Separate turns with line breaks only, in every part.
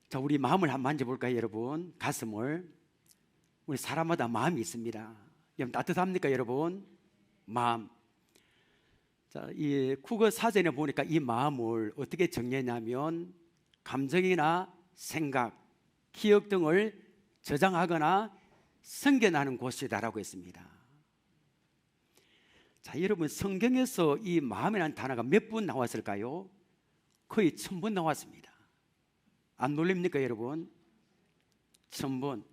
자, 우리 마음을 한번 만져볼까요, 여러분? 가슴을. 우리 사람마다 마음이 있습니다. 여러분, 따뜻합니까, 여러분? 마음. 자, 이 국어 사전에 보니까 이 마음을 어떻게 정리했냐면 감정이나 생각, 기억 등을 저장하거나 생겨나는 곳이다라고 했습니다. 자, 여러분, 성경에서 이 마음이라는 단어가 몇 번 나왔을까요? 거의 1000번 나왔습니다. 안 놀립니까, 여러분? 1000번.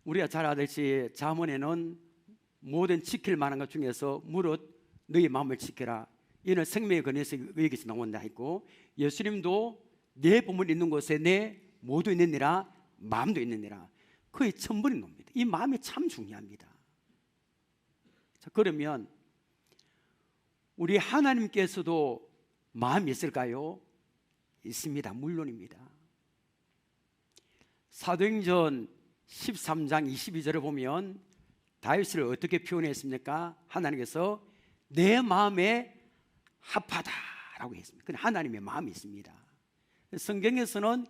우리가 잘 알듯이 잠언에는 모든 지킬 만한 것 중에서 무릇 너희 마음을 지켜라, 이는 생명의 근에서 여기서 나온다 했고, 예수님도 내 보물 있는 곳에 내 모두 있느니라, 마음도 있느니라. 거의 1000번이 나옵니다. 이 마음이 참 중요합니다. 자, 그러면 우리 하나님께서도 마음이 있을까요? 있습니다. 물론입니다. 사도행전 13장 22절을 보면 다윗을 어떻게 표현했습니까? 하나님께서 내 마음에 합하다라고 했습니다. 그건 하나님의 마음이 있습니다. 성경에서는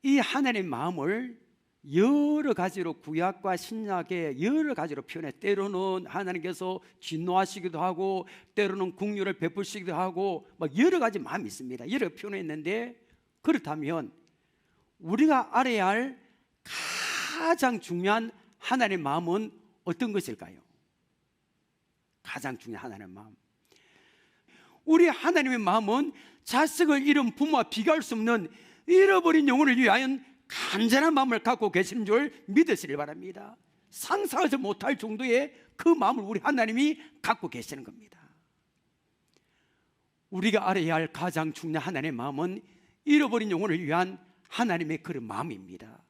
이 하나님의 마음을 여러 가지로 구약과 신약에 여러 가지로 표현해. 때로는 하나님께서 진노하시기도 하고, 때로는 긍휼을 베푸시기도 하고, 막 여러 가지 마음이 있습니다. 여러 표현했는데, 그렇다면 우리가 알아야 할 가장 중요한 하나님의 마음은 어떤 것일까요? 가장 중요한 하나님의 마음. 우리 하나님의 마음은 자식을 잃은 부모와 비교할 수 없는 잃어버린 영혼을 위하여 간절한 마음을 갖고 계시는 줄 믿으시길 바랍니다. 상상하지 못할 정도의 그 마음을 우리 하나님이 갖고 계시는 겁니다. 우리가 알아야 할 가장 중요한 하나님의 마음은 잃어버린 영혼을 위한 하나님의 그런 마음입니다.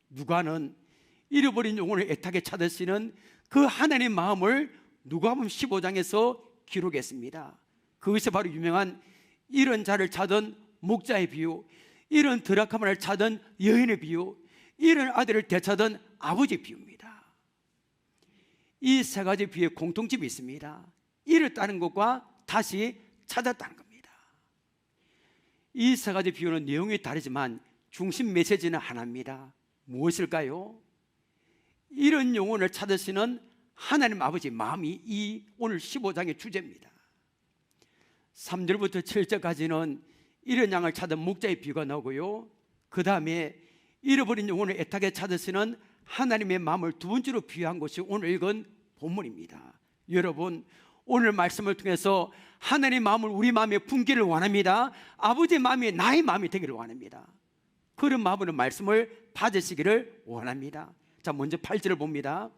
누가는 잃어버린 영혼을 애타게 찾으시는 그 하나님의 마음을 누가복음 15장에서 기록했습니다. 그것이 바로 유명한 이런 자를 찾은 목자의 비유, 이런 드라크마를 찾은 여인의 비유, 이런 아들을 되찾은 아버지의 비유입니다. 이 세 가지 비유에 공통점이 있습니다. 잃었다는 것과 다시 찾았다는 겁니다. 이 세 가지 비유는 내용이 다르지만 중심 메시지는 하나입니다. 무엇일까요? 이런 영혼을 찾으시는 하나님 아버지의 마음이 이 오늘 15장의 주제입니다. 3절부터 7절까지는 이런 양을 찾은 목자의 비유가 나오고요, 그 다음에 잃어버린 영혼을 애타게 찾으시는 하나님의 마음을 두 번째로 비유한 것이 오늘 읽은 본문입니다. 여러분, 오늘 말씀을 통해서 하나님의 마음을 우리 마음에 품기를 원합니다. 아버지의 마음이 나의 마음이 되기를 원합니다. 그런 마음으로 말씀을 받으시기를 원합니다. 자, 먼저 8절을 봅니다.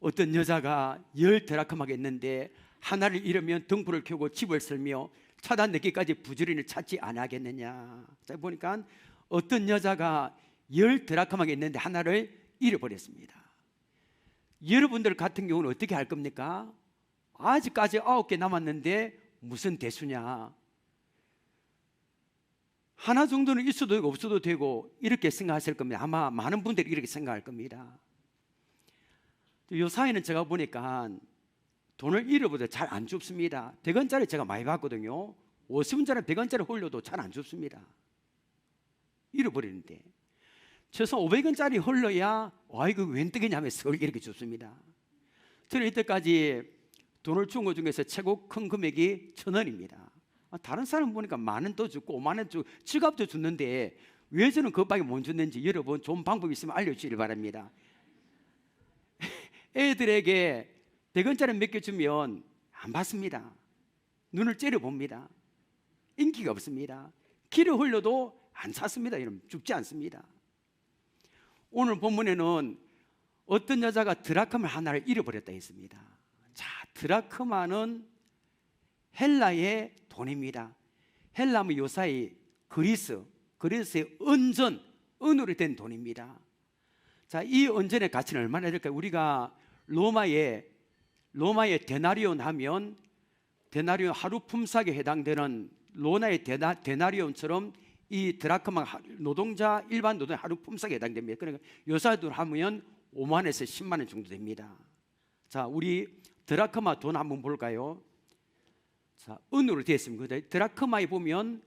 어떤 여자가 10드라크마가 있는데 하나를 잃으면 등불을 켜고 집을 쓸며 찾아내기까지 부지런히 찾지 아니하겠느냐. 자, 보니까 어떤 여자가 10드라크마가 있는데 하나를 잃어버렸습니다. 여러분들 같은 경우는 어떻게 할 겁니까? 아직까지 9개 남았는데 무슨 대수냐, 하나 정도는 있어도 되고 없어도 되고 이렇게 생각하실 겁니다. 아마 많은 분들이 이렇게 생각할 겁니다. 요 사이는 제가 보니까 돈을 잃어버려도 잘 안 줍습니다. 100원짜리 제가 많이 봤거든요. 50원짜리 100원짜리 홀려도 잘 안 줍습니다. 잃어버리는데 최소 500원짜리 홀려야 이거 웬 떡이냐 하면서 이렇게 줍습니다. 저는 이때까지 돈을 준 것 중에서 최고 큰 금액이 1000원입니다. 다른 사람 보니까 10,000원도 주고 50,000원 주고 지갑도 줬는데 왜 저는 그것밖에 못 줬는지 여러분 좋은 방법이 있으면 알려주시길 바랍니다. 애들에게 100원짜리 몇 개 주면 안 받습니다. 눈을 째려봅니다. 인기가 없습니다. 길에 흘려도 안 샀습니다. 이러면 죽지 않습니다. 오늘 본문에는 어떤 여자가 드라크마 하나를 잃어버렸다 했습니다. 자, 드라크마는 헬라의 돈입니다. 헬라면 요사이 그리스의 은으로 된 돈입니다. 자, 이 은전의 가치는 얼마나 될까요? 우리가 로마의 데나리온 하면 데나리온 하루 품삯에 해당되는 로마의 데나리온처럼 이 드라크마 노동자 일반 노동 하루 품삯에 해당됩니다. 그러니까 요사돈 하면 5만에서 10만 원 정도 됩니다. 자, 우리 드라크마 돈 한번 볼까요? 자, 은으로 되어 있습니다. 드라크마에 보면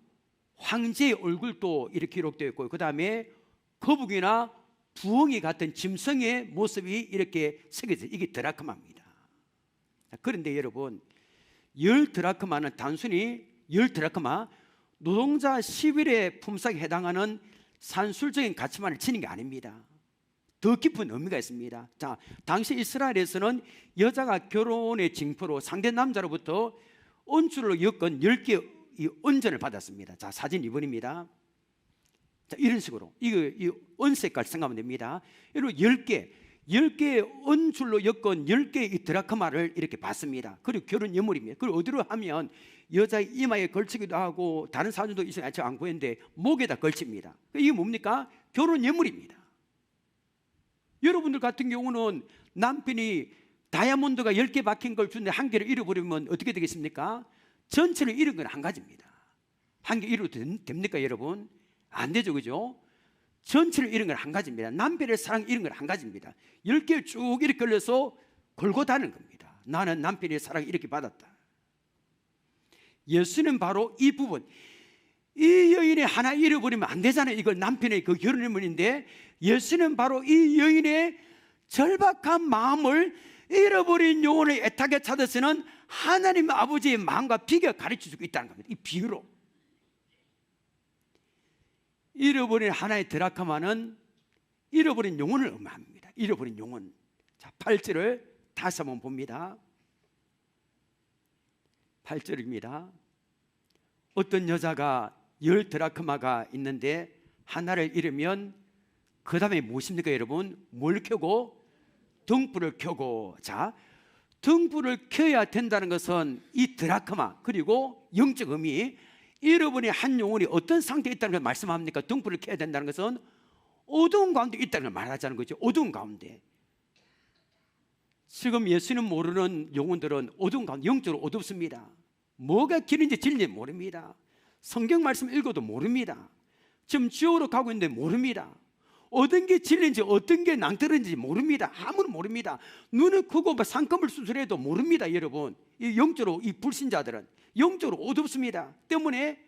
황제의 얼굴도 이렇게 기록되어 있고, 그 다음에 거북이나 부엉이 같은 짐승의 모습이 이렇게 새겨져. 이게 드라크마입니다. 그런데 여러분, 10드라크마는 단순히 10드라크마, 노동자 10일의 품삯에 해당하는 산술적인 가치만을 치는 게 아닙니다. 더 깊은 의미가 있습니다. 자, 당시 이스라엘에서는 여자가 결혼의 징표로 상대 남자로부터 언줄로 엮은 10개의 은전을 받았습니다. 자, 사진 2번입니다. 자, 이런 식으로 이 은색깔 생각하면 됩니다. 이렇게 10개의 은줄로 엮은 10개의 이 드라크마를 이렇게 받습니다. 그리고 결혼 예물입니다. 그리고 어디로 하면 여자의 이마에 걸치기도 하고, 다른 사진도 있어요. 제가 안 보였는데 목에다 걸칩니다. 이게 뭡니까? 결혼 예물입니다. 여러분들 같은 경우는 남편이 다이아몬드가 10개 박힌 걸 주는데 한 개를 잃어버리면 어떻게 되겠습니까? 전체를 잃은 건 한 가지입니다. 한 개 잃어도 됩니까, 여러분? 안 되죠, 그죠? 전체를 잃은 건 한 가지입니다. 남편의 사랑 잃은 건 한 가지입니다. 10개를 쭉 이렇게 걸려서 걸고 다니는 겁니다. 나는 남편의 사랑을 이렇게 받았다. 예수는 바로 이 부분, 이 여인이 하나 잃어버리면 안 되잖아요. 이걸 남편의 그 결혼의문인데, 예수는 바로 이 여인의 절박한 마음을 잃어버린 영혼을 애타게 찾아서는 하나님 아버지의 마음과 비교가 가르쳐주고 있다는 겁니다. 이 비유로. 잃어버린 하나의 드라크마는 잃어버린 영혼을 의미합니다. 잃어버린 영혼. 자, 8절을 다시 한번 봅니다. 8절입니다. 어떤 여자가 10드라크마가 있는데 하나를 잃으면 그 다음에 무엇입니까, 여러분? 뭘 켜고? 등불을 켜고. 자, 등불을 켜야 된다는 것은 이 드라크마, 그리고 영적 의미, 잃어버린 한 영혼이 어떤 상태에 있다는 걸 말씀합니까? 등불을 켜야 된다는 것은 어두운 가운데 있다는 걸 말하자는 거죠. 어두운 가운데. 지금 예수는 모르는 영혼들은 어두운 가운데, 영적으로 어둡습니다. 뭐가 길인지 진리인지 모릅니다. 성경 말씀 읽어도 모릅니다. 지금 지옥으로 가고 있는데 모릅니다. 어떤 게 진리인지 어떤 게 낭떠러지인지 모릅니다. 아무도 모릅니다. 눈을 크고 상검을 수술해도 모릅니다. 여러분, 이 영적으로, 이 불신자들은 영적으로 어둡습니다. 때문에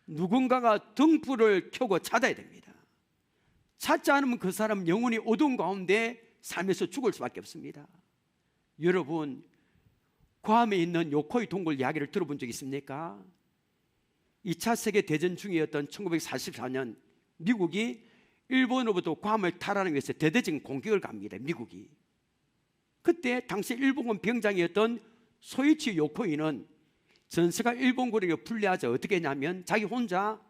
누군가가 등불을 켜고 찾아야 됩니다. 찾지 않으면 그 사람 영혼이 어두운 가운데 삶에서 죽을 수밖에 없습니다. 여러분, 괌에 있는 요코이 동굴 이야기를 들어본 적 있습니까? 2차 세계대전 중이었던 1944년 미국이 일본으로부터 괌을 탈환하기 위해서 대대적인 공격을 갑니다. 미국이. 그때 당시 일본군 병장이었던 소이치 요코이는 전세가 일본군에게 불리하자 어떻게 했냐면 자기 혼자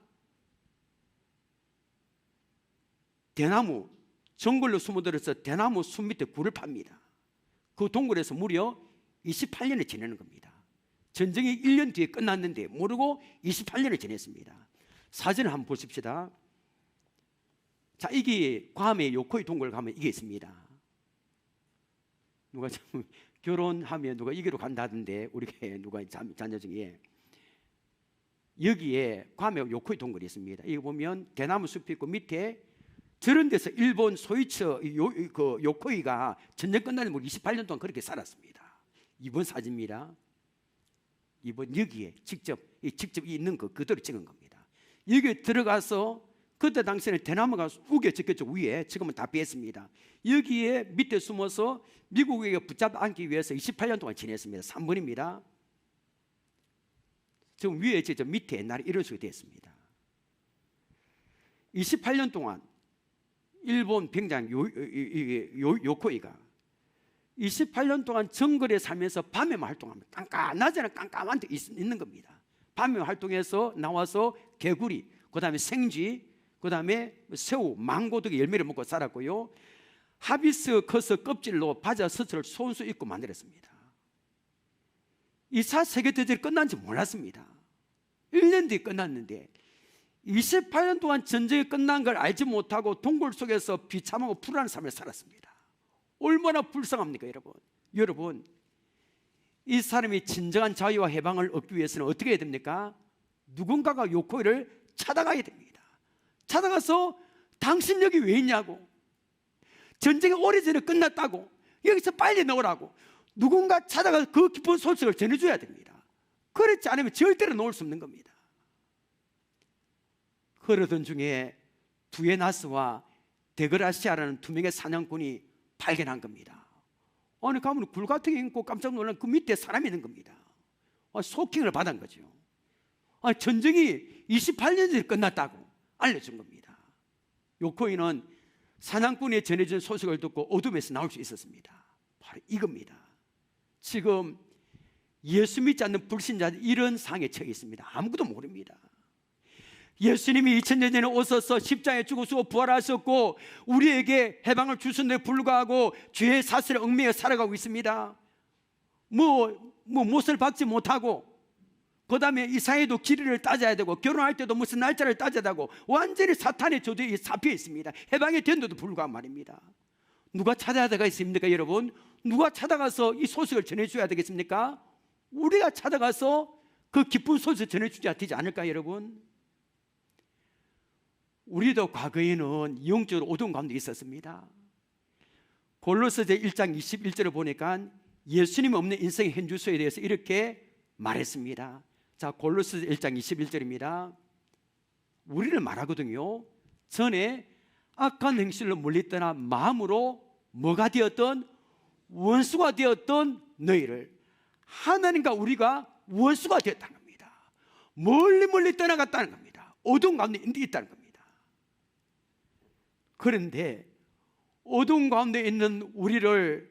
대나무 정글로 숨어들어서 대나무 숲 밑에 굴을 팝니다. 그 동굴에서 무려 28년을 지내는 겁니다. 전쟁이 1년 뒤에 끝났는데 모르고 28년을 지냈습니다. 사진을 한번 보십시다. 자, 이게 괌의 요코이 동굴 가면 이게 있습니다. 누가 참 결혼하면 누가 이기로 간다던데, 우리 누가 자녀 중에 여기에 괌의 요코이 동굴이 있습니다. 이거 보면 대나무 숲이 있고 밑에 저런 데서 일본 소이치 요코이가 전쟁 끝나는 28년 동안 그렇게 살았습니다. 이번 사진입니다. 이번 여기에 직접 있는 거 그대로 찍은 겁니다. 여기에 들어가서 그때 당시에는 대나무가 우겨졌겠죠. 위에 지금은 다 비었습니다. 여기에 밑에 숨어서 미국에게 붙잡아 안기 위해서 28년 동안 지냈습니다. 3번입니다. 지금 위에 저 밑에 옛날에 이런 식으로 되었습니다. 28년 동안 일본 병장 요코이가 28년 동안 정글에 살면서 밤에 활동합니다. 낮에는 깜깜한 데 있는 겁니다. 밤에 활동해서 나와서 개구리, 그 다음에 생쥐, 그 다음에 새우, 망고 등의 열매를 먹고 살았고요. 하비스커스 껍질로 바자 스트를 손수 입고 만들었습니다. 2차 세계대전이 끝난지 몰랐습니다. 1년 뒤에 끝났는데 28년 동안 전쟁이 끝난 걸 알지 못하고 동굴 속에서 비참하고 불안한 삶을 살았습니다. 얼마나 불쌍합니까, 여러분? 여러분, 이 사람이 진정한 자유와 해방을 얻기 위해서는 어떻게 해야 됩니까? 누군가가 요코이를 찾아가야 됩니다. 찾아가서 당신 여기 왜 있냐고, 전쟁이 오래전에 끝났다고, 여기서 빨리 나오라고 누군가 찾아가서 그 기쁜 소식을 전해줘야 됩니다. 그렇지 않으면 절대로 놓을 수 없는 겁니다. 그러던 중에 두에나스와 데그라시아라는 두 명의 사냥꾼이 발견한 겁니다. 아니 가면 굴 같은 게 있고 깜짝 놀란 그 밑에 사람이 있는 겁니다. 소킹을 받은 거죠. 전쟁이 28년 전에 끝났다고 알려준 겁니다. 요코이는 사냥꾼이 전해진 소식을 듣고 어둠에서 나올 수 있었습니다. 바로 이겁니다. 지금 예수 믿지 않는 불신자들 이런 상에 처해 있습니다. 아무것도 모릅니다. 예수님이 2000년 전에 오셔서 십자가에 죽으시고 부활하셨고 우리에게 해방을 주셨는데 불구하고 죄의 사슬에 얽매여 살아가고 있습니다. 못을 받지 못하고 그 다음에 이 사회도 길이를 따져야 되고 결혼할 때도 무슨 날짜를 따져야 되고 완전히 사탄의 조대에 잡혀 있습니다. 해방이 된데도 불구하고 말입니다. 누가 찾아야 되겠습니까 여러분? 누가 찾아가서 이 소식을 전해줘야 되겠습니까? 우리가 찾아가서 그 기쁜 소식을 전해주지 되지 않을까 여러분? 우리도 과거에는 영적으로 어두운 가운데 있었습니다. 골로새서 1장 21절을 보니까 예수님 없는 인생의 현주소에 대해서 이렇게 말했습니다. 자, 골로새서 1장 21절입니다. 우리를 말하거든요. 전에 악한 행실로 물리떠나 마음으로 뭐가 되었던 원수가 되었던 너희를 하나님과 우리가 원수가 되었다는 겁니다. 멀리 떠나갔다는 겁니다. 어두운 가운데 있다는 겁니다. 그런데 어두운 가운데 있는 우리를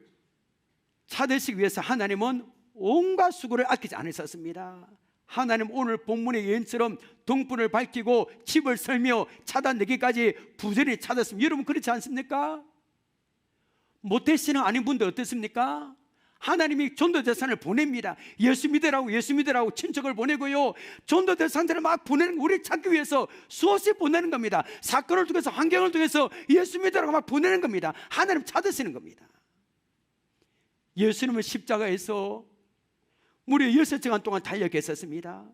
찾으시기 위해서 하나님은 온갖 수고를 아끼지 않으셨습니다. 하나님 오늘 본문의 예언처럼 등불을 밝히고 집을 설며 찾아내기까지 부지런히 찾았습니다. 여러분 그렇지 않습니까? 모태신앙 아닌 분들 어떻습니까? 하나님이 전도대상을 보냅니다. 예수 믿으라고 친척을 보내고요, 전도대상들을 막 보내는, 우리를 찾기 위해서 수없이 보내는 겁니다. 사건을 통해서, 환경을 통해서 예수 믿으라고 막 보내는 겁니다. 하나님 찾으시는 겁니다. 예수님은 십자가에서 무려 6시간 동안 달려 계셨습니다.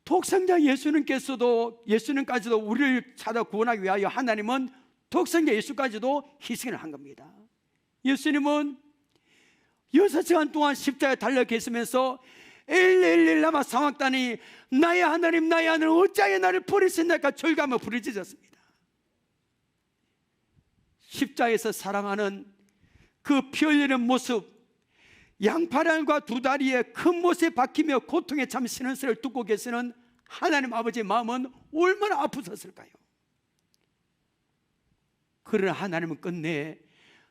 독생자 예수님까지도 우리를 찾아 구원하기 위하여 하나님은 독생자 예수까지도 희생을 한 겁니다. 예수님은 6시간 동안 십자가에 달려 계시면서 엘리 라마 사막다니 나의 하나님 어찌하여 나를 버리셨나이까 절규하며 부르짖었습니다. 십자가에서 사랑하는 그 피 흘리는 모습, 양팔알과 두 다리에 큰 못에 박히며 고통에 참 신음소리를 듣고 계시는 하나님 아버지의 마음은 얼마나 아프셨을까요? 그러나 하나님은 끝내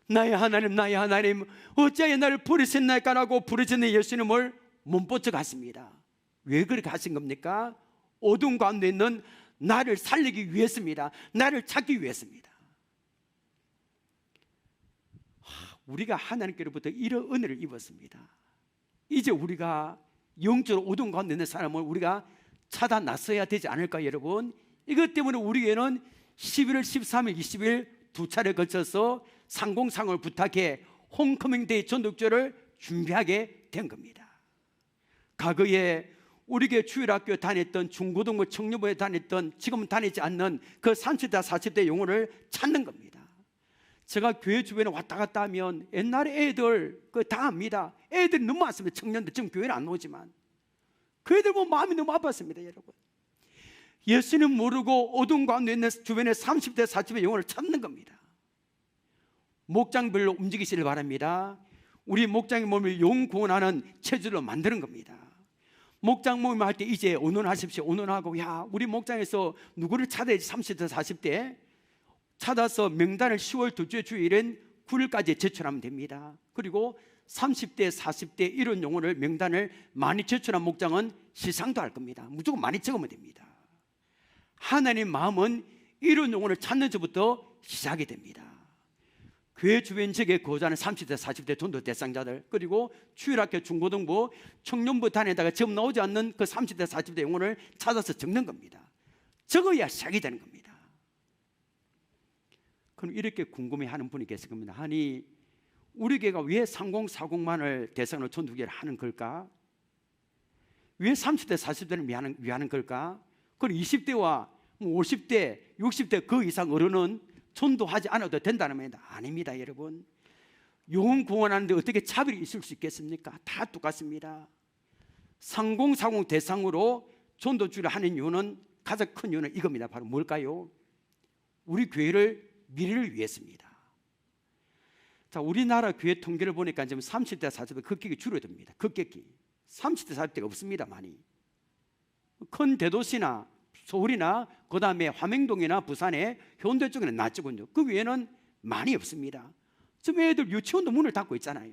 나의 하나님 어찌하여 나를 버리셨나이까라고 부르짖는 예수님을 몸뻗쳐 갔습니다. 왜 그렇게 하신 겁니까? 어두운 가운데 있는 나를 살리기 위해서입니다. 나를 찾기 위해서입니다. 우리가 하나님께로부터 이런 은혜를 입었습니다. 이제 우리가 영적으로 어두운 가운데 있는 사람을 우리가 찾아 나서야 되지 않을까 여러분? 이것 때문에 우리에게는 11월 13일 20일 두 차례 거쳐서 상공상을 부탁해 홈커밍 데이 전도교를 준비하게 된 겁니다. 과거에 우리 교회 주일학교 다녔던 중고등부 청년부에 다녔던 지금은 다니지 않는 그 30대 40대 영혼을 찾는 겁니다. 제가 교회 주변에 왔다 갔다 하면 옛날에 애들 다 압니다. 애들이 너무 많습니다. 청년들 지금 교회는 안 오지만 그 애들 보면 마음이 너무 아팠습니다. 여러분, 예수님 모르고 어두운 가운데 있는 주변에 30대 40대 영혼을 찾는 겁니다. 목장별로 움직이시길 바랍니다. 우리 목장의 몸을 영구원하는 체질로 만드는 겁니다. 목장 모임을 할 때 이제 의논하십시오. 의논하고, 야, 우리 목장에서 누구를 찾아야지 30대 40대 찾아서 명단을 10월 둘째 주일엔 9일까지 제출하면 됩니다. 그리고 30대 40대 이런 영혼을 명단을 많이 제출한 목장은 시상도 할 겁니다. 무조건 많이 적으면 됩니다. 하나님 마음은 이런 영혼을 찾는 것부터 시작이 됩니다. 교회 주변 지역에 거주하는 30대 40대 전도 대상자들, 그리고 주일학교 중고등부 청년부 단에다가 지금 나오지 않는 그 30대 40대 영혼을 찾아서 적는 겁니다. 적어야 시작이 되는 겁니다. 그럼 이렇게 궁금해하는 분이 계실 겁니다. 아니, 우리 교회가 왜 3040만을 대상으로 전도기를 하는 걸까? 왜 30대 40대를 위하는 걸까? 그리고 20대와 50대 60대 그 이상 어른은 전도하지 않아도 된다는 말입니다. 아닙니다. 여러분, 영혼 구원하는데 어떻게 차별이 있을 수 있겠습니까? 다 똑같습니다. 3040 대상으로 전도주를 하는 이유는 가장 큰 이유는 이겁니다. 바로 뭘까요? 우리 교회를 미래를 위해서입니다. 자, 우리나라 교회 통계를 보니까 지금 30대, 40대 급격히 줄어듭니다. 급격히 30대, 40대가 없습니다. 많이 큰 대도시나 서울이나 그 다음에 화명동이나 부산의 현대 쪽에는 낫지군요. 그 위에는 많이 없습니다. 지금 애들 유치원도 문을 닫고 있잖아요.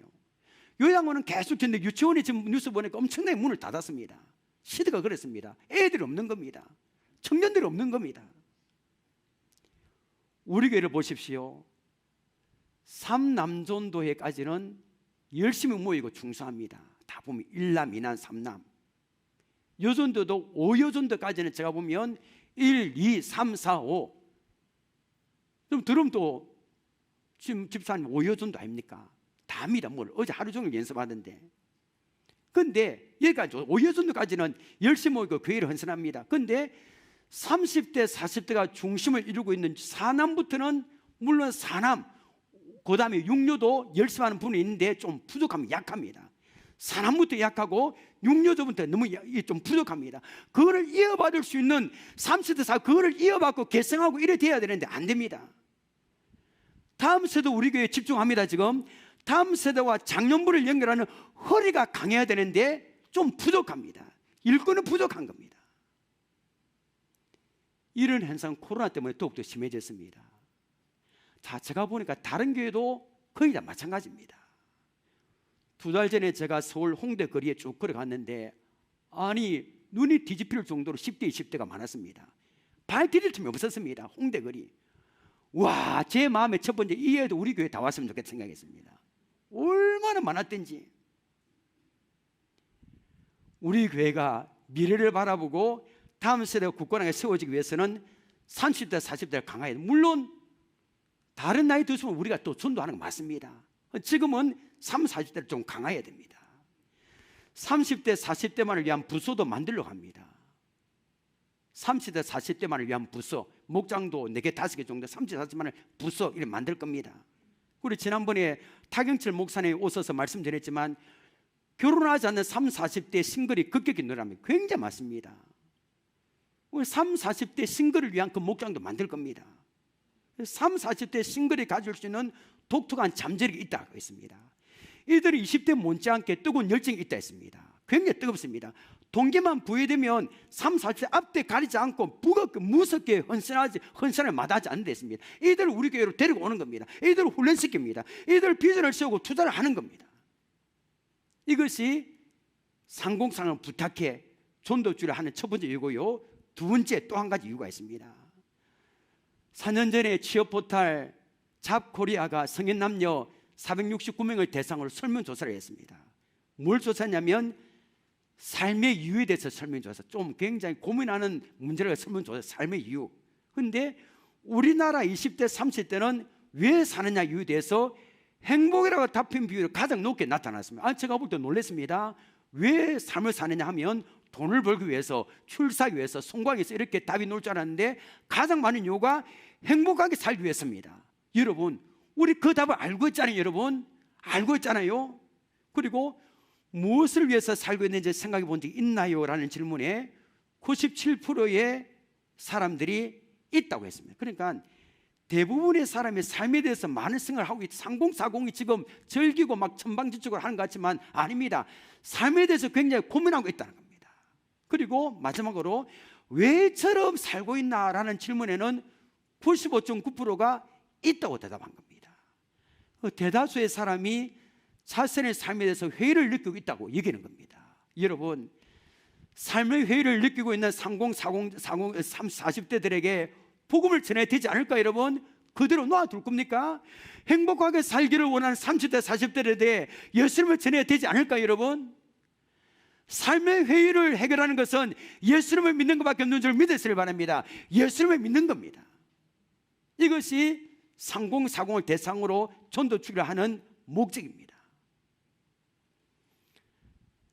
요양원은 계속 됐는데 유치원이 지금 뉴스 보니까 엄청나게 문을 닫았습니다. 시대가 그랬습니다. 애들이 없는 겁니다. 청년들이 없는 겁니다. 우리 교회를 보십시오. 3남전도회까지는 열심히 모이고 충성합니다. 다 보면 1남, 2남, 3남. 여전도도 5여전도까지는 제가 보면 1, 2, 3, 4, 5. 그럼 드럼도 지금 집사님 5여전도 아닙니까? 다 합니다. 뭘 어제 하루 종일 연습하던데. 근데 여기까지 5여전도까지는 열심히 모이고 교회를 헌신합니다. 근데 30대, 40대가 중심을 이루고 있는 4남부터는 물론 4남, 그 다음에 6녀도 열심히 하는 분이 있는데 좀 부족합니다. 약합니다. 4남부터 약하고 6녀도부터 너무 좀 부족합니다. 그거를 이어받을 수 있는 30대, 40대 그거를 이어받고 개성하고 이래 돼야 되는데 안 됩니다. 다음 세대 우리 교회에 집중합니다. 지금 다음 세대와 장년부를 연결하는 허리가 강해야 되는데 좀 부족합니다. 일꾼은 부족한 겁니다. 이런 현상 코로나 때문에 더욱더 심해졌습니다. 자, 제가 보니까 다른 교회도 거의 다 마찬가지입니다. 2달 전에 제가 서울 홍대 거리에 쭉 걸어갔는데 아니 눈이 뒤집힐 정도로 10대, 20대가 많았습니다. 발 디딜 틈이 없었습니다. 홍대 거리. 와, 제 마음에 첫 번째 이 애도 우리 교회 다 왔으면 좋겠다 생각했습니다. 얼마나 많았던지. 우리 교회가 미래를 바라보고 다음 세대가 굳건하게 세워지기 위해서는 30대, 40대가 강해야 돼요. 물론 다른 나이 드시면 우리가 또 전도하는 거 맞습니다. 지금은 30, 40대를 좀 강해야 됩니다. 30대, 40대만을 위한 부서도 만들려고 합니다. 30대, 40대만을 위한 부서, 목장도 4개, 5개 정도 30, 40만을 부서 이렇게 만들 겁니다. 우리 지난번에 타경철 목사님이 오셔서 말씀 드렸지만 결혼하지 않는 30, 40대 싱글이 급격히 늘어납니다. 굉장히 많습니다. 우리 30, 40대 싱글을 위한 그 목장도 만들 겁니다. 30, 40대 싱글이 가질 수 있는 독특한 잠재력이 있다고 했습니다. 이들이 20대 못지않게 뜨거운 열정이 있다 했습니다. 굉장히 뜨겁습니다. 동기만 부여되면 30, 40대 앞뒤 가리지 않고 무섭게 헌신을 마다하지 않는 데 있습니다. 이들을 우리 교회로 데리고 오는 겁니다. 이들을 훈련시킵니다. 이들 비전을 세우고 투자를 하는 겁니다. 이것이 상공상을 부탁해 전도주를 하는 첫 번째 이유고요. 두 번째 또 한 가지 이유가 있습니다. 4년 전에 취업 포탈 잡코리아가 성인 남녀 469명을 대상으로 설문조사를 했습니다. 뭘 조사했냐면 삶의 이유에 대해서 설문조사. 좀 굉장히 고민하는 문제를 설문조사. 삶의 이유. 그런데 우리나라 20대 30대는 왜 사느냐 이유에 대해서 행복이라고 답한 비율이 가장 높게 나타났습니다. 제가 볼 때 놀랐습니다. 왜 삶을 사느냐 하면 돈을 벌기 위해서, 출사하기 위해서, 성공하기 위해서 이렇게 답이 나올 줄 알았는데 가장 많은 이유가 행복하게 살기 위해서입니다. 여러분, 우리 그 답을 알고 있잖아요. 여러분, 알고 있잖아요. 그리고 무엇을 위해서 살고 있는지 생각해 본 적이 있나요? 라는 질문에 97%의 사람들이 있다고 했습니다. 그러니까 대부분의 사람의 삶에 대해서 많은 생각을 하고 있다. 상공사공이 지금 즐기고 막 천방지축을 하는 것 같지만 아닙니다. 삶에 대해서 굉장히 고민하고 있다는 겁니다. 그리고 마지막으로 왜처럼 살고 있나라는 질문에는 95.9%가 있다고 대답한 겁니다. 대다수의 사람이 자신의 삶에 대해서 회의를 느끼고 있다고 얘기하는 겁니다. 여러분, 삶의 회의를 느끼고 있는 30, 40, 40대들에게 복음을 전해야 되지 않을까 여러분? 그대로 놔둘 겁니까? 행복하게 살기를 원하는 30대 40대에 대해 예수님을 전해야 되지 않을까 여러분? 삶의 회의를 해결하는 것은 예수님을 믿는 것밖에 없는 줄 믿으시길 바랍니다. 예수님을 믿는 겁니다. 이것이 상공사공을 대상으로 전도주기를 하는 목적입니다.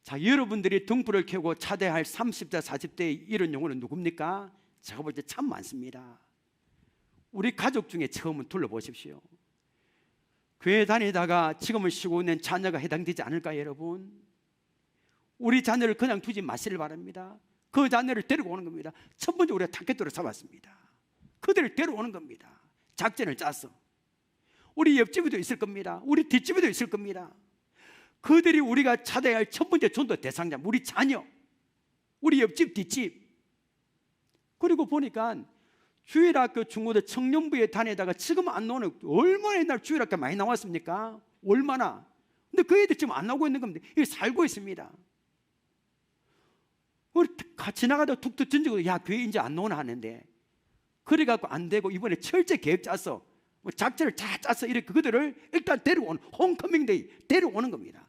자, 여러분들이 등불을 켜고 차대할 30대 40대의 이런 영혼은 누굽니까? 제가 볼 때 참 많습니다. 우리 가족 중에 처음은 둘러보십시오. 교회 다니다가 지금은 쉬고 있는 자녀가 해당되지 않을까 여러분? 우리 자녀를 그냥 두지 마시길 바랍니다. 그 자녀를 데리고 오는 겁니다. 첫 번째 우리가 타겟으로 잡았습니다. 그들을 데려오는 겁니다. 작전을 짜서. 우리 옆집에도 있을 겁니다. 우리 뒷집에도 있을 겁니다. 그들이 우리가 찾아야 할 첫 번째 전도 대상자, 우리 자녀, 우리 옆집 뒷집. 그리고 보니까 주일학교 중고등 청년부에 다니다가 지금 안 나오는, 얼마나 옛날 주일학교 많이 나왔습니까? 얼마나. 근데 그 애들 지금 안 나오고 있는 겁니다. 이게 살고 있습니다. 우리 같이 나가다 툭툭 던지고, 야, 교회 이제 안 나오나 하는데, 그래갖고 안 되고 이번에 철저 계획 짜서 작전을 다 짜서 이렇게 그들을 일단 데려오는, 홈커밍데이 데려오는 겁니다.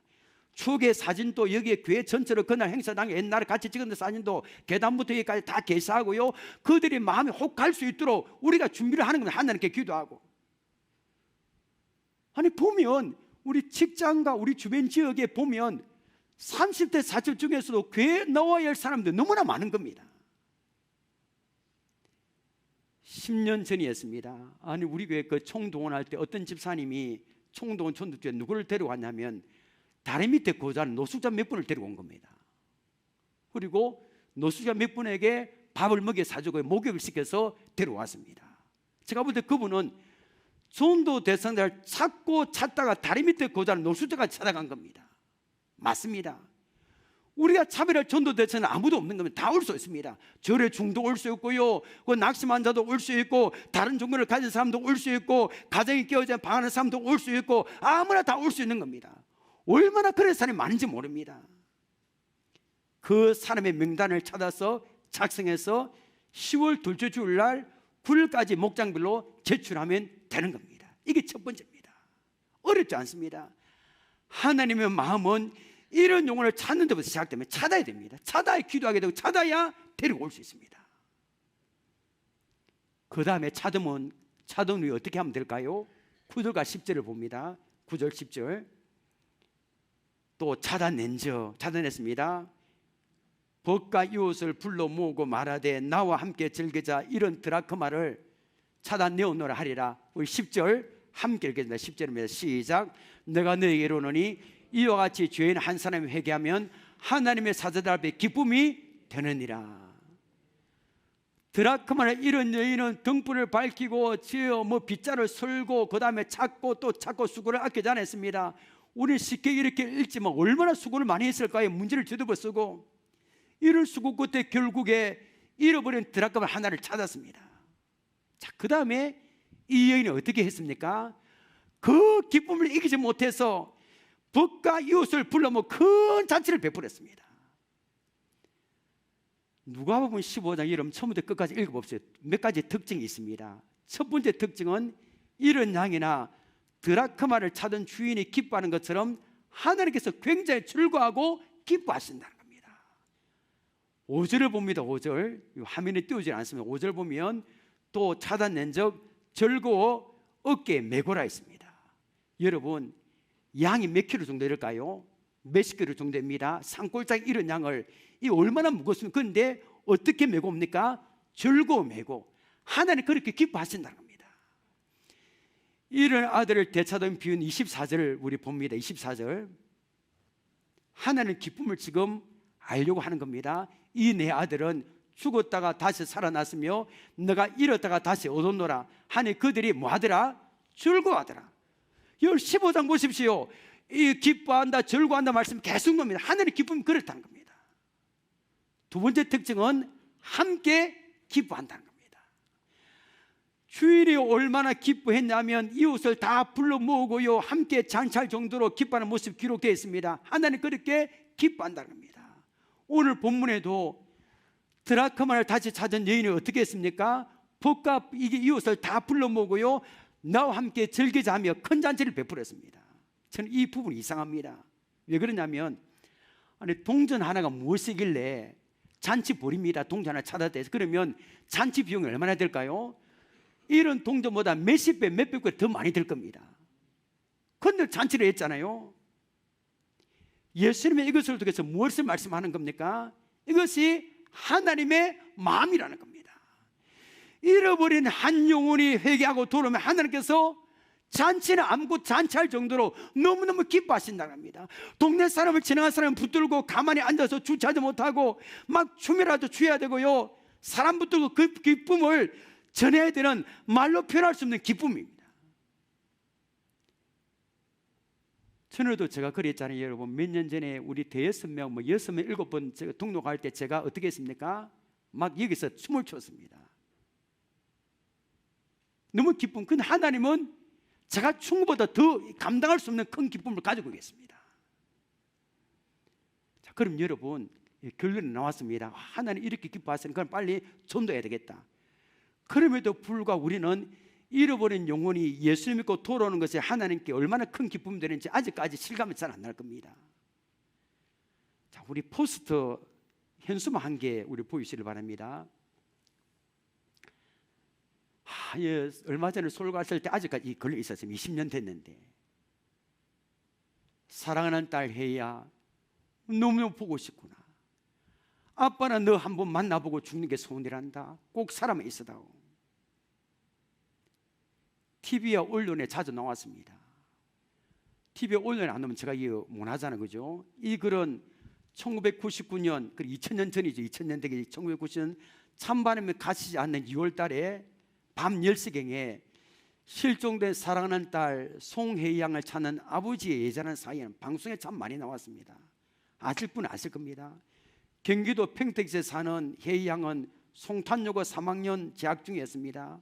추억의 사진도 여기에 교회 전체로 그날 행사당에 옛날에 같이 찍은 사진도 계단부터 여기까지 다 게시하고요, 그들이 마음이 혹 갈 수 있도록 우리가 준비를 하는 겁니다. 하나님께 기도하고. 아니 보면 우리 직장과 우리 주변 지역에 보면 30대 40 중에서도 교회에 나와야 할 사람들 너무나 많은 겁니다. 10년 전이었습니다. 아니 우리 교회 그 총동원할 때 어떤 집사님이 총동원 전도주에 누구를 데려왔냐면 다리 밑에 고자는 노숙자 몇 분을 데리고 온 겁니다. 그리고 노숙자 몇 분에게 밥을 먹여 사주고 목욕을 시켜서 데려왔습니다. 제가 볼 때 그분은 전도 대상자를 찾고 찾다가 다리 밑에 고자는 노숙자까지 찾아간 겁니다. 맞습니다. 우리가 차별할 전도 대상은 아무도 없는 겁니다. 다 올 수 있습니다. 절에 중도 올 수 있고요, 그 낙심한 자도 올 수 있고, 다른 종교를 가진 사람도 올 수 있고, 가정이 깨어져 방하는 사람도 올 수 있고, 아무나 다 올 수 있는 겁니다. 얼마나 그런 사람이 많은지 모릅니다. 그 사람의 명단을 찾아서 작성해서 10월 둘째 주일날 9일까지 목장별로 제출하면 되는 겁니다. 이게 첫 번째입니다. 어렵지 않습니다. 하나님의 마음은 이런 영혼을 찾는 데부터 시작되면 찾아야 됩니다. 찾아야 기도하게 되고 찾아야 데리고 올 수 있습니다. 그 다음에 찾으면 후에 어떻게 하면 될까요? 9절과 10절을 봅니다. 9절 10절. 또 찾아냈습니다. 벗과 이웃을 불러 모으고 말하되 나와 함께 즐기자, 이런 드라크마를 찾아내오노라 하리라. 우리 10절 함께 읽겠습니다. 10절입니다. 시작. 내가 너에게 이르노니 이와 같이 죄인 한 사람이 회개하면 하나님의 사자들 앞에 기쁨이 되느니라. 드라크마는 이런 여인은 등불을 밝히고 빗자를 설고 그 다음에 찾고 또 찾고 수고를 아끼지 않았습니다. 우리는 쉽게 이렇게 읽지만 얼마나 수고를 많이 했을까요? 문제를 뒤집어 쓰고 이런 수고 끝에 결국에 잃어버린 드라크마 하나를 찾았습니다. 자, 그 다음에 이 여인이 어떻게 했습니까? 그 기쁨을 이기지 못해서 벗과 이웃을 불러 모아 큰 잔치를 베풀었습니다. 누가복음 15장 여러분 처음부터 끝까지 읽어봅시다. 몇 가지 특징이 있습니다. 첫 번째 특징은 이런 양이나 드라크마를 찾은 주인이 기뻐하는 것처럼 하나님께서 굉장히 즐거워하고 기뻐하신다는 겁니다. 5절을 봅니다. 5절 화면에 띄우지 않습니다. 5절 보면 또 찾아낸 적 즐거워 어깨에 메고라 있습니다. 여러분 양이 몇 킬로 정도 될까요? 몇십 킬로 정도 됩니다. 산골짜기 이런 양을 이 얼마나 무겁습니까? 그런데 어떻게 메고 옵니까? 즐거워 메고. 하나님 그렇게 기뻐하신다는 겁니다. 이런 아들을 되찾은 비유는 24절을 우리 봅니다. 24절. 하나님 기쁨을 지금 알려고 하는 겁니다. 이 내 아들은 죽었다가 다시 살아났으며 너가 잃었다가 다시 얻었노라 하니 그들이 뭐하더라? 즐거워하더라. 15장 보십시오. 이 기뻐한다 즐거워한다 말씀 계속 봅니다. 하늘의 기쁨이 그렇다는 겁니다. 두 번째 특징은 함께 기뻐한다는 겁니다. 주일이 얼마나 기뻐했냐면 이웃을 다 불러 모으고요 함께 잔치할 정도로 기뻐하는 모습이 기록되어 있습니다. 하나님 그렇게 기뻐한다는 겁니다. 오늘 본문에도 드라크마를 다시 찾은 여인이 어떻게 했습니까? 벗과 이웃을 다 불러 모으고요 나와 함께 즐기자 하며 큰 잔치를 베풀었습니다. 저는 이 부분이 이상합니다. 왜 그러냐면 아니 동전 하나가 무엇이길래 잔치 벌입니다. 동전 하나 찾아대서 그러면 잔치 비용이 얼마나 될까요? 이런 동전보다 몇십 배, 몇백 배 더 많이 들 겁니다. 그런데 잔치를 했잖아요. 예수님의 이것을 통해서 무엇을 말씀하는 겁니까? 이것이 하나님의 마음이라는 겁니다. 잃어버린 한 영혼이 회개하고 돌아오면 하나님께서 잔치는 아무것도 잔치할 정도로 너무너무 기뻐하신다는 겁니다. 동네 사람을 지나간 사람을 붙들고 가만히 앉아서 주차하지 못하고 막 춤이라도 추어야 되고요, 사람 붙들고 그 기쁨을 전해야 되는 말로 표현할 수 없는 기쁨입니다. 전에도 제가 그랬잖아요. 여러분, 몇 년 전에 우리 대여섯 명, 6명, 7번 제가 등록할 때 제가 어떻게 했습니까? 막 여기서 춤을 췄습니다. 너무 기쁨. 근데 하나님은 제가 춤보다 더 감당할 수 없는 큰 기쁨을 가지고 계십니다. 자, 그럼 여러분, 결론이 나왔습니다. 하나님 이렇게 기뻐하시는, 그럼 빨리 전도해야 되겠다. 그럼에도 불구하고 우리는 잃어버린 영혼이 예수 믿고 돌아오는 것이 하나님께 얼마나 큰 기쁨이 되는지 아직까지 실감이 잘 안 날 겁니다. 자, 우리 포스터 현수막 한 개 우리 보이시길 바랍니다. 예, 얼마 전에 서울 갔을 때 아직까지 걸려 있었어요. 20년 됐는데. 사랑하는 딸 혜희야, 너무너무 보고 싶구나. 아빠는 너 한번 만나보고 죽는 게 소원이란다. 꼭 살아만 있어다오. TV와 언론에 자주 나왔습니다. TV에 언론에 안 나오면 제가 이거 못 하잖아요, 그죠? 이 글은 1999년, 2000년 전이죠. 2000년 되게 1990년 찬바람이 가시지 않는 2월 달에 밤 10시경에 실종된 사랑하는 딸 송혜희 양을 찾는 아버지의 예전한 사연은 방송에 참 많이 나왔습니다. 아실 분은 아실 겁니다. 경기도 평택시에 사는 혜희 양은 송탄여고 3학년 재학 중이었습니다.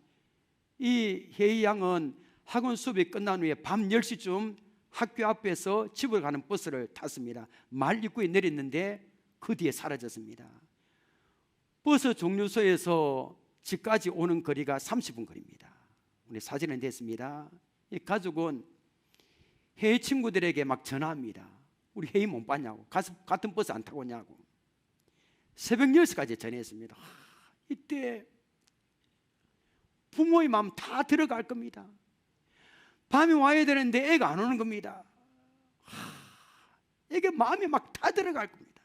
이 혜희 양은 학원 수업이 끝난 후에 밤 10시쯤 학교 앞에서 집으로 가는 버스를 탔습니다. 말 입구에 내렸는데 그 뒤에 사라졌습니다. 버스 종료소에서 집까지 오는 거리가 30분 거리입니다. 우리 사진은 됐습니다. 이 가족은 혜희 친구들에게 막 전화합니다. 우리 혜희 못 봤냐고, 같은 버스 안 타고 오냐고. 새벽 10시까지 전화했습니다. 이때 부모의 마음 다 들어갈 겁니다. 밤에 와야 되는데 애가 안 오는 겁니다. 이게 마음이 막 다 들어갈 겁니다.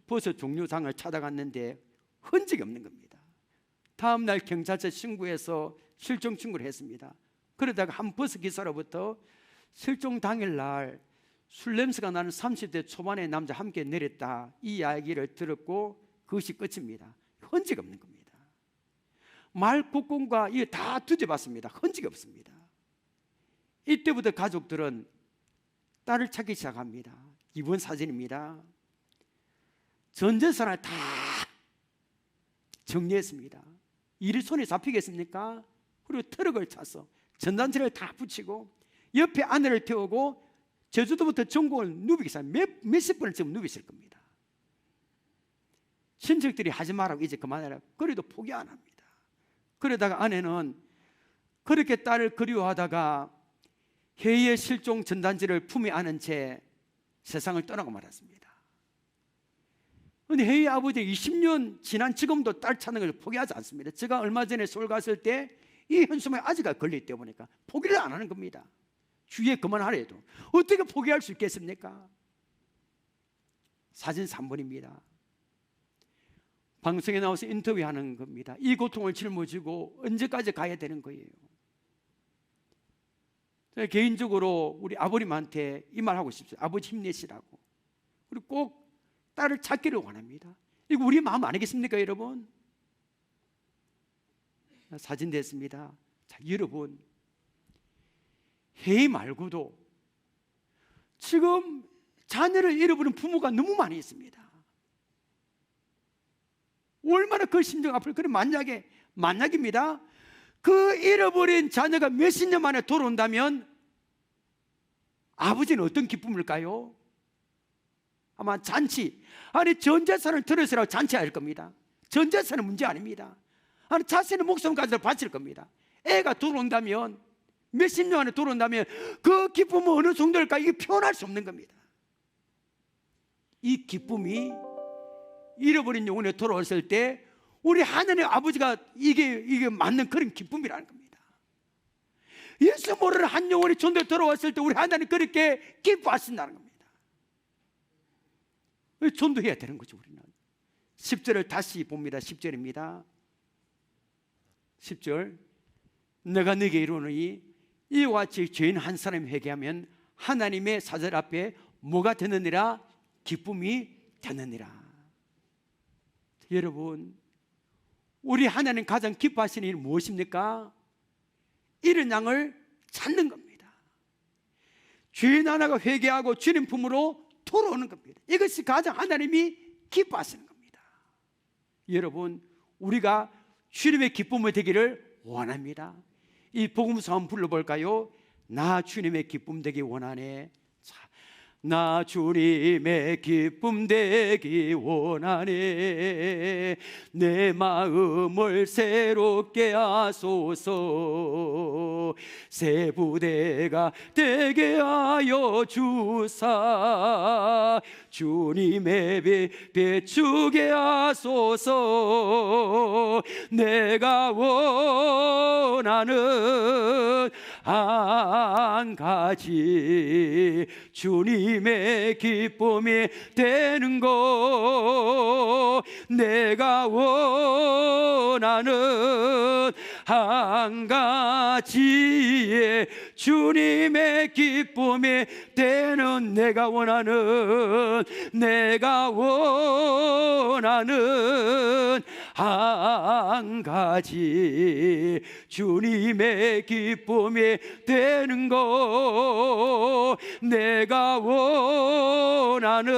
버스 종류상을 찾아갔는데 흔적이 없는 겁니다. 다음 날 경찰서 신고해서 실종 신고를 했습니다. 그러다가 한 버스 기사로부터 실종 당일날 술 냄새가 나는 30대 초반의 남자 함께 내렸다, 이 이야기를 들었고 그것이 끝입니다. 흔적이 없는 겁니다. 말 곡공과 이게 다 뒤져봤습니다. 흔적이 없습니다. 이때부터 가족들은 딸을 찾기 시작합니다. 이번 사진입니다. 전 재산을 다 정리했습니다. 일이 손에 잡히겠습니까? 그리고 트럭을 차서 전단지를 다 붙이고 옆에 아내를 태우고 제주도부터 전국을 누비기 시작합니다. 몇십 번을 지금 누비실 겁니다. 친척들이 하지 말라고 이제 그만해라. 그래도 포기 안 합니다. 그러다가 아내는 그렇게 딸을 그리워하다가 혜희의 실종 전단지를 품에 안은 채 세상을 떠나고 말았습니다. 그런데 혜희 아버지 20년 지난 지금도 딸 찾는 걸 포기하지 않습니다. 제가 얼마 전에 서울 갔을 때 이 현수막에 아직까지 걸려있다 보니까 포기를 안 하는 겁니다. 주위에 그만하려 해도 어떻게 포기할 수 있겠습니까? 사진 3번입니다. 방송에 나와서 인터뷰하는 겁니다. 이 고통을 짊어지고 언제까지 가야 되는 거예요? 제가 개인적으로 우리 아버님한테 이 말 하고 싶어요. 아버지 힘내시라고. 그리고 꼭 딸을 찾기를 원합니다. 이거 우리 마음 아니겠습니까, 여러분? 사진 됐습니다. 자, 여러분, 혜희 말고도 지금 자녀를 잃어버린 부모가 너무 많이 있습니다. 얼마나 그 심정 아플. 그래, 만약입니다. 그 잃어버린 자녀가 몇십 년 만에 돌아온다면 아버지는 어떤 기쁨일까요? 아마 잔치, 전 재산을 들어서라고 잔치할 겁니다. 전 재산은 문제 아닙니다. 자신의 목숨까지 바칠 겁니다. 애가 돌아온다면, 몇십 년 안에 돌아온다면 그 기쁨은 어느 정도일까? 이게 표현할 수 없는 겁니다. 이 기쁨이 잃어버린 영혼에 돌아왔을 때 우리 하나님 아버지가 이게 맞는 그런 기쁨이라는 겁니다. 예수 모르는 한 영혼이 전도에 돌아왔을 때 우리 하나님 그렇게 기뻐하신다는 겁니다. 전도해야 되는 거죠. 우리는 10절을 다시 봅니다. 10절입니다. 10절 내가 네게 이르노니 이와 같이 죄인 한 사람이 회개하면 하나님의 사절 앞에 뭐가 되느니라? 기쁨이 되느니라. 여러분, 우리 하나님 가장 기뻐하시는 일은 무엇입니까? 이런 양을 찾는 겁니다. 죄인 하나가 회개하고 주님 품으로 돌아오는 겁니다. 이것이 가장 하나님이 기뻐하시는 겁니다. 여러분, 우리가 주님의 기쁨이 되기를 원합니다. 이 복음서 한번 불러볼까요? 나 주님의 기쁨 되기 원하네. 자, 나 주님의 기쁨 되기 원하네. 내 마음을 새롭게 하소서. 새 부대가 되게 하여 주사. 주님의 빛 비추게 하소서. 내가 원하는 한 가지 주님의 기쁨이 되는 것. 내가 원하는 한 가지의 주님의 기쁨이 되는 내가 원하는 한 가지 주님의 기쁨이 되는 것. 내가 원하는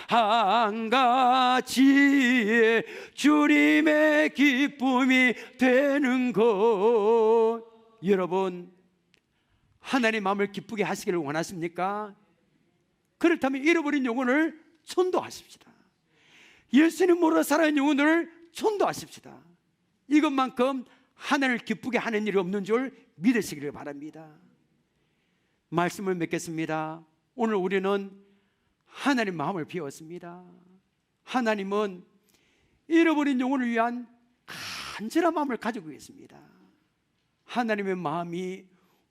한 가지의 주님의 기쁨이 되는 것. 여러분, 하나님 마음을 기쁘게 하시기를 원하십니까? 그렇다면 잃어버린 영혼을 전도하십시다. 예수님 모르고 살아있는 영혼을 전도하십시다. 이것만큼 하나님을 기쁘게 하는 일이 없는 줄 믿으시기를 바랍니다. 말씀을 맺겠습니다. 오늘 우리는 하나님 마음을 비웠습니다. 하나님은 잃어버린 영혼을 위한 간절한 마음을 가지고 계십니다. 하나님의 마음이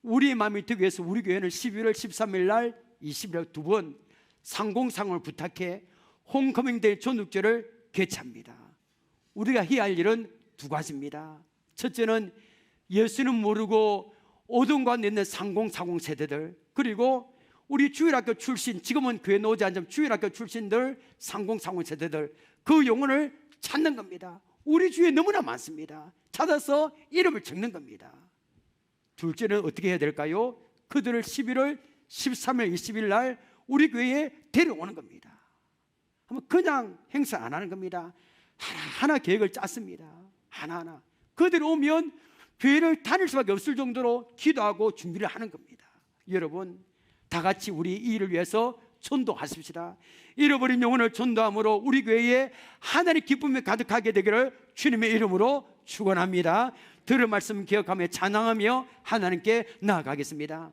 우리의 마음이 되기 위해서 우리 교회는 12월 13일 날 20일 두 번 상공상을 부탁해 홈커밍데이 전육제를 개최합니다. 우리가 해야 할 일은 두 가지입니다. 첫째는 예수는 모르고 어둠 가운데 있는 상공사공 세대들, 그리고 우리 주일학교 출신, 지금은 교회 나오지 않지만 주일학교 출신들, 상공사공 세대들, 그 영혼을 찾는 겁니다. 우리 주위에 너무나 많습니다. 찾아서 이름을 적는 겁니다. 둘째는 어떻게 해야 될까요? 그들을 11월 13일 20일 날 우리 교회에 데려오는 겁니다. 그냥 행사 안 하는 겁니다. 하나하나 계획을 짰습니다. 하나하나. 그들이 오면 교회를 다닐 수밖에 없을 정도로 기도하고 준비를 하는 겁니다. 여러분, 다 같이 우리 이 일을 위해서 전도하십시다. 잃어버린 영혼을 전도함으로 우리 교회에 하나님의 기쁨이 가득하게 되기를 주님의 이름으로 축원합니다. 들은 말씀 기억하며 찬양하며 하나님께 나아가겠습니다.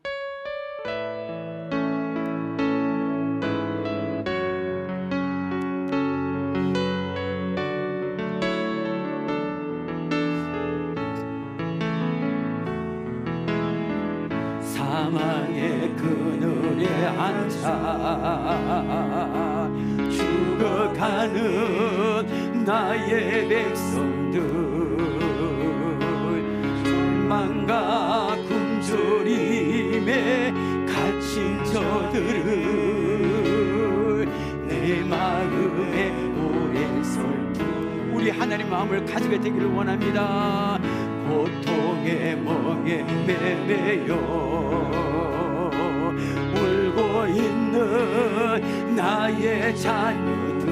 사망의 그늘에 앉아 죽어가는 나의 백성들, 절망과 굶주림에 갇힌 저들을 내 마음에 오래 설기. 우리 하나님 마음을 가지게 되기를 원합니다. 고통의 멍에 매매여 울고 있는 나의 자녀들,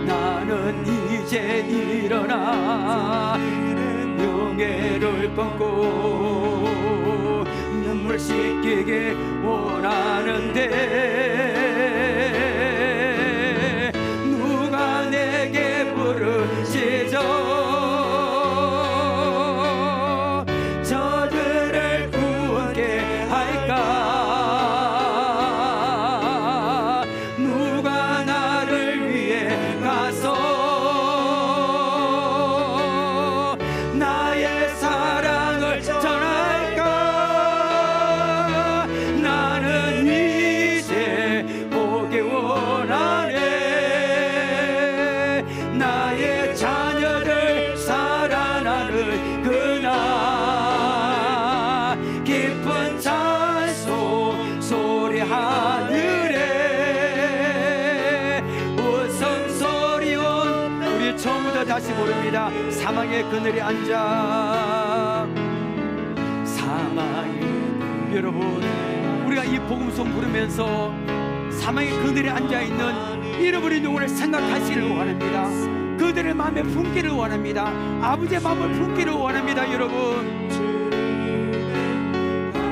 나는 이제 일어나 명예를 끊고 눈물 씻기게 원하는데 누가 내게 부르시죠?
나
다시 부릅니다. 사망의 그늘에 앉아. 사망의, 여러분, 우리가 이 복음송 부르면서 사망의 그늘에 앉아있는 잃어버린 영혼을 생각하시기를 원합니다. 그들의 마음에 품기를 원합니다. 아버지의 마음을 품기를 원합니다. 여러분,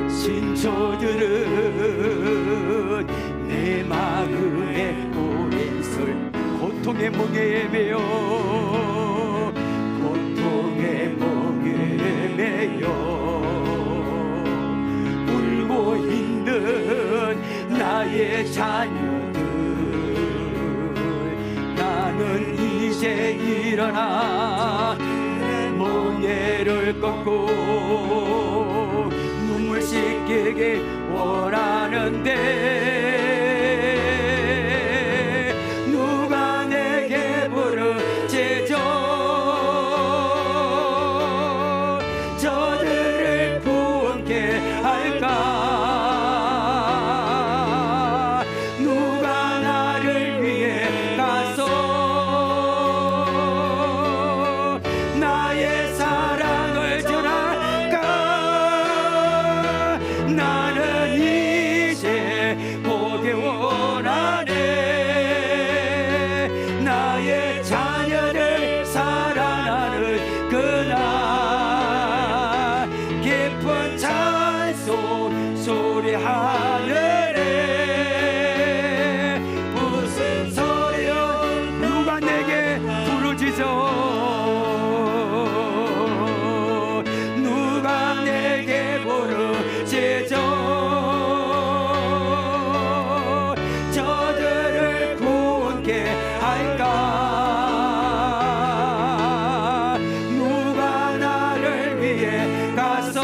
신초들은 내 마음에 오랜설 고통의 멍에 매여, 고통의 멍에 매여 울고 있는 나의 자녀들, 나는 이제 일어나 멍에를 꺾고 눈물 씻기길 원하는데 누가 내게 부르짖어 저들을 구원케 할까? 누가 나를 위해 가서 나의 사랑을 전할까? 나는 이제 보기 원하네. 나의 자녀를 사랑하는 그날 깊은 찬송 소리 하늘에 무슨 소리여 누가 내게 부르짖어 누가 내게 부르짖어 저들을 구원케 할까? 누가 나를 위해 가서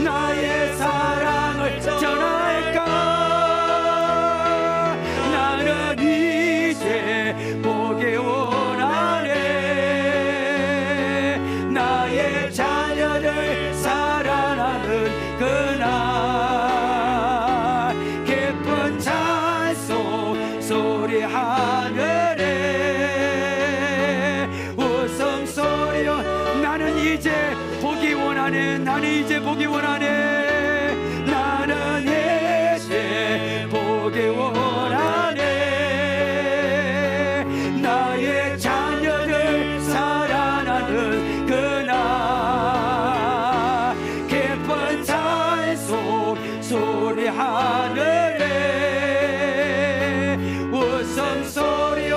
나의 사랑을 전할까? 나는 이제 보기 원하네. 나의 자녀를 사랑하는 그날 깊은 찬송 소리 하늘에 웃음소리여 나는 이제 보기 원하네. 나는 이제 보기 원하네. 나는 이제 보기 원하네. 나의 자녀를 사랑하는 그날 깊은 찬송 소리 하늘에 웃음소리여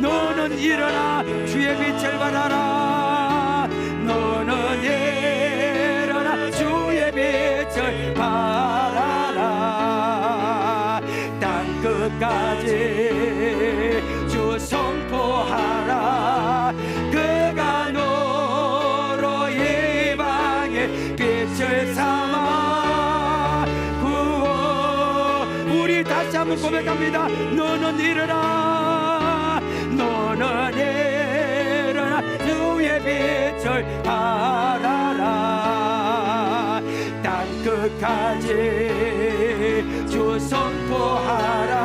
너는 일어나 주의 빛을 발하라. 너는 일어나 주의 빛을 발하라. 땅 끝까지 주 선포하라. 그가 너로 이방의 빛을 삼아 구워. 우리 다시 한번 고백합니다. 너는 일어나. 너는 일어나 주의 빛을 발하라. 땅 끝까지 주 선포하라.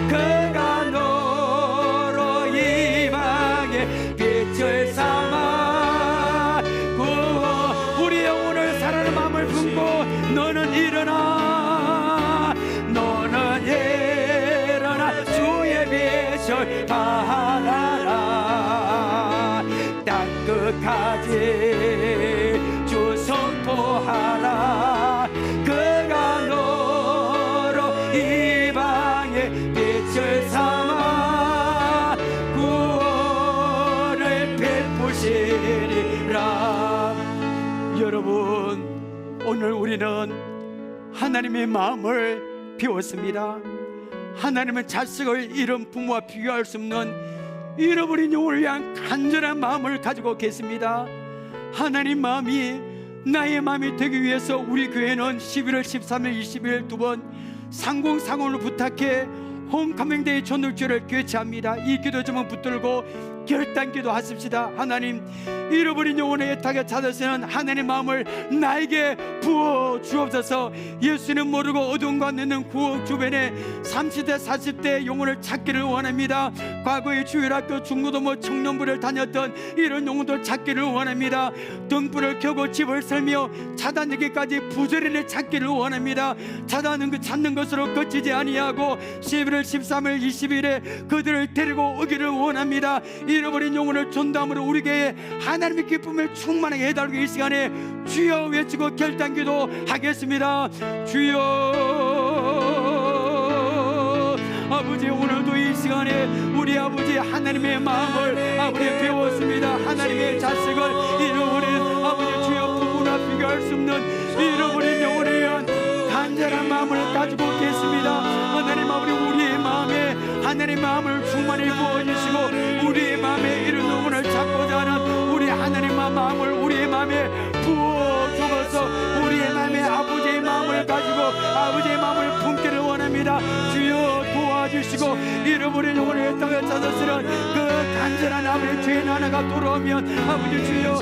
그가 너로 이방의 빛을 삼아 구워. 우리의 영혼을 사랑하는 마음을 품고 너는 일어나. 너는 일어나 주의 빛을 발하라. 땅 끝까지 주 선포하라. 그가 너로 이방의 빛을 삼아 구원을 베푸시리라. 여러분, 오늘 우리는 하나님의 마음을 배웠습니다. 하나님은 자식을 잃은 부모와 비교할 수 없는 잃어버린 영혼을 위한 간절한 마음을 가지고 계십니다. 하나님 마음이 나의 마음이 되기 위해서 우리 교회는 11월 13일 20일 두 번 상공상원을 부탁해 홈커밍데이 전울주를 개최합니다. 이 기도 제목 붙들고 결단기도 하십시다. 하나님, 잃어버린 영혼의 애타게 찾으시는 하나님의 마음을 나에게 부어 주옵소서. 예수는 모르고 어둠과 있는 구억 주변에 30대 40대 영혼을 찾기를 원합니다. 과거에 주일학교 중고등부 청년부를 다녔던 이런 영혼들 찾기를 원합니다. 등불을 켜고 집을 살며 차단되기까지 부지런히 찾기를 원합니다. 찾는 것으로 그치지 아니하고 11월 13일 20일에 그들을 데리고 오기를 원합니다. 잃어버린 영혼을 전담으로 우리 교회에 하나님의 기쁨을 충만하게 해달라고 이 시간에 주여 외치고 결단기도 하겠습니다. 주여. 아버지, 오늘도 이 시간에 우리 아버지 하나님의 마음을 아버지 배웠습니다. 하나님의 자식을 잃어버린 아버지 주여, 부부나 비교할 수 없는 잃어버린 영혼에 대한 간절한 마음을 가지고 계십니다. 하나님 아버지, 우리의 마음에 하나님의 마음을 충만히 부어주시고 우리의 마음에 이런 영혼을 찾고자 하는 우리 하나님의 마음을 우리의 마음에 부어주어서 우리의 마음에 아버지의 마음을 가지고 아버지의 마음을 품기를 원합니다. 주여 도와주시고 잃어버린 영혼을 땅에 찾아쓰는 그 간절한 아버지 죄인 하나가 돌아오면 아버지 주여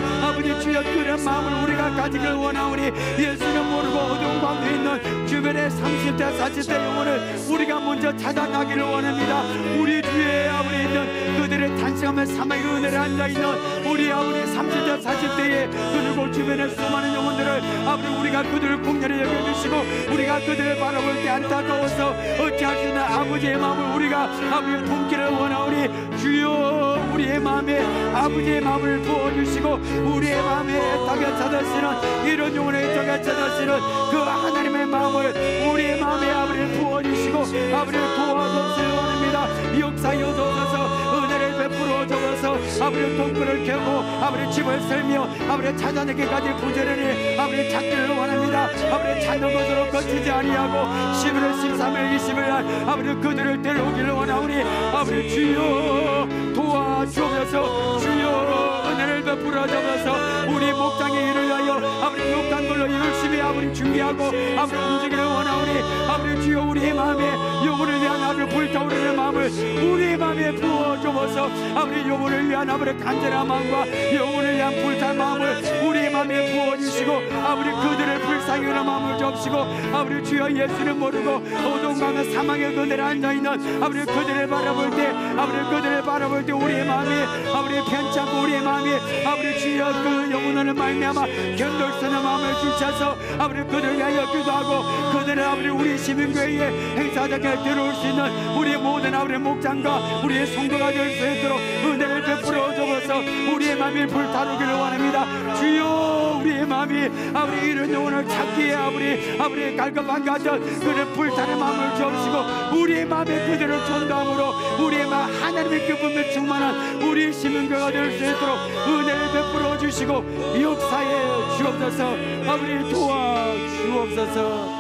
그런 마음을 우리가 가지길 원하오니 예수는 모르고 어두운 가운데 있는 주변의 30대 40대 영혼을 우리가 먼저 찾아나기를 원합니다. 우리 주위에 아버지 있는 그들의 단식하며 사망의 은혜를 앉아있는 우리 아버지 30대 40대에 그리고 주변의 수많은 영혼들을 아버지 우리가 그들을 공렬히 여겨주시고 우리가 그들을 바라볼 때 안타까워서 어찌할 수 있는 아버지의 마음을 우리가 아버지 품기를 원하오니 주여 우리의 마음에 아버지의 마음을 부어주시고 우리의 마음에 애타게 찾아쓰는 이런 영혼의 애타게 찾아쓰는 그 하나님의 마음을 우리의 마음에 아버지를 부어주시고 아버지를 도와주옵소서 원합니다. 역사여서서 은혜를 베풀어 주어서 아버지 동굴을 캐고 아버지 집을 살며 아버지 찾아내기까지 부지런히 아버지 찾기를 원합니다. 아버지 찾는 것으로 거치지 아니하고 11월 13일 20일 아버지 그들을 데려오기를 원하오니 아버지 주여 도와주옵소서. 주여 은혜를 베풀어 주옵소서. 우리 목장의 일을 위하여 아버지 목장 걸로 열심히 아버지 준비하고 아버지 움직이를 원하오니 아버지 주여 우리의 마음에 영혼을 위한 아버지 불타오르는 마음을 우리의 마음에 부어주옵소서. 아버지 영혼을 위한 아버지 간절한 마음과 영혼을 위한 불탄 마음을 우리의 마음에 부어주시고 아버지 그들을 불쌍히 여기는 마음을 접시고 아버지 주여 예수는 모르고 어두운 밤에 사망의 그늘에 앉아있는 아버지 그들을 바라볼 때 아버지 그들을 바라볼 때 우리의 마음이 아버지 편치 않고 우리의 마음이 아버지 주여 그 영혼을 말미암아 견돌서는 마음을 주셔서 아버지 그들을 위하여 기도하고 그들을 아버지 우리 시민교회에 행사장에 들어올 수 있는 우리 모든 아버지 목장과 우리의 성도가 될 수 있도록 은혜를 베풀어 주어서 우리의 마음이 불타오르기를 원합니다. 주여 우리의 마음이 아버지 이런 영혼을 찾기에 아버지 갈급한 가정 그를 불타는 마음을 주옵시고 우리의 마음에 그대로 전도함으로 우리의 마음 하나님의 기쁨에 충만한 우리 시민교회가 될 수 있도록 은혜를 베풀어 주시고 역사에 주옵소서. 아버지 도와 주옵소서.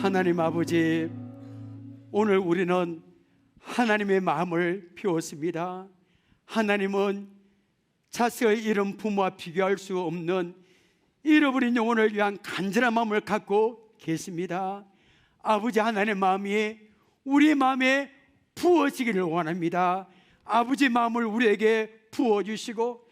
하나님 아버지, 오늘 우리는 하나님의 마음을 비웠습니다. 하나님은 자식을 잃은 부모와 비교할 수 없는 잃어버린 영혼을 위한 간절한 마음을 갖고 계십니다. 아버지 하나님의 마음이 우리의 마음에 부어지기를 원합니다. 아버지 마음을 우리에게 부어주시고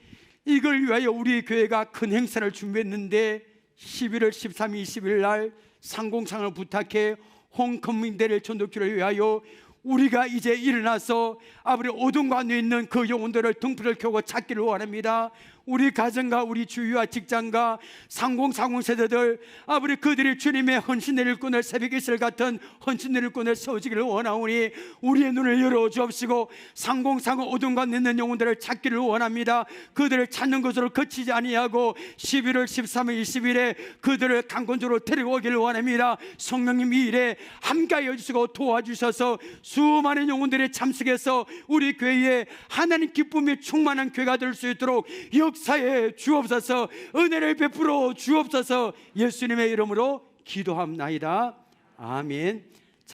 이걸 위하여 우리 교회가 큰 행사를 준비했는데 11월 13일 20일 날 상공상을 부탁해 홈커밍대를 전도기를 위하여 우리가 이제 일어나서 아버지 어둠 가운데 있는 그 영혼들을 등불을 켜고 찾기를 원합니다. 우리 가정과 우리 주위와 직장과 상공상공 세대들 아버지 그들이 주님의 헌신의 일꾼을 새벽 이슬 같은 헌신의 일꾼을 세워지기를 원하오니 우리의 눈을 열어 주옵시고 상공상공 어둠 가운데 있는 영혼들을 찾기를 원합니다. 그들을 찾는 것으로 그치지 아니하고 11월 13일 20일에 그들을 강권적으로 데리고 오기를 원합니다. 성령님 이 일에 함께하여 주시고 도와주셔서 수많은 영혼들의 참석해서 우리 교회에 하나님 기쁨이 충만한 교회가 될 수 있도록 역사에 주옵소서. 은혜를 베풀어 주옵소서. 예수님의 이름으로 기도합나이다. 아멘.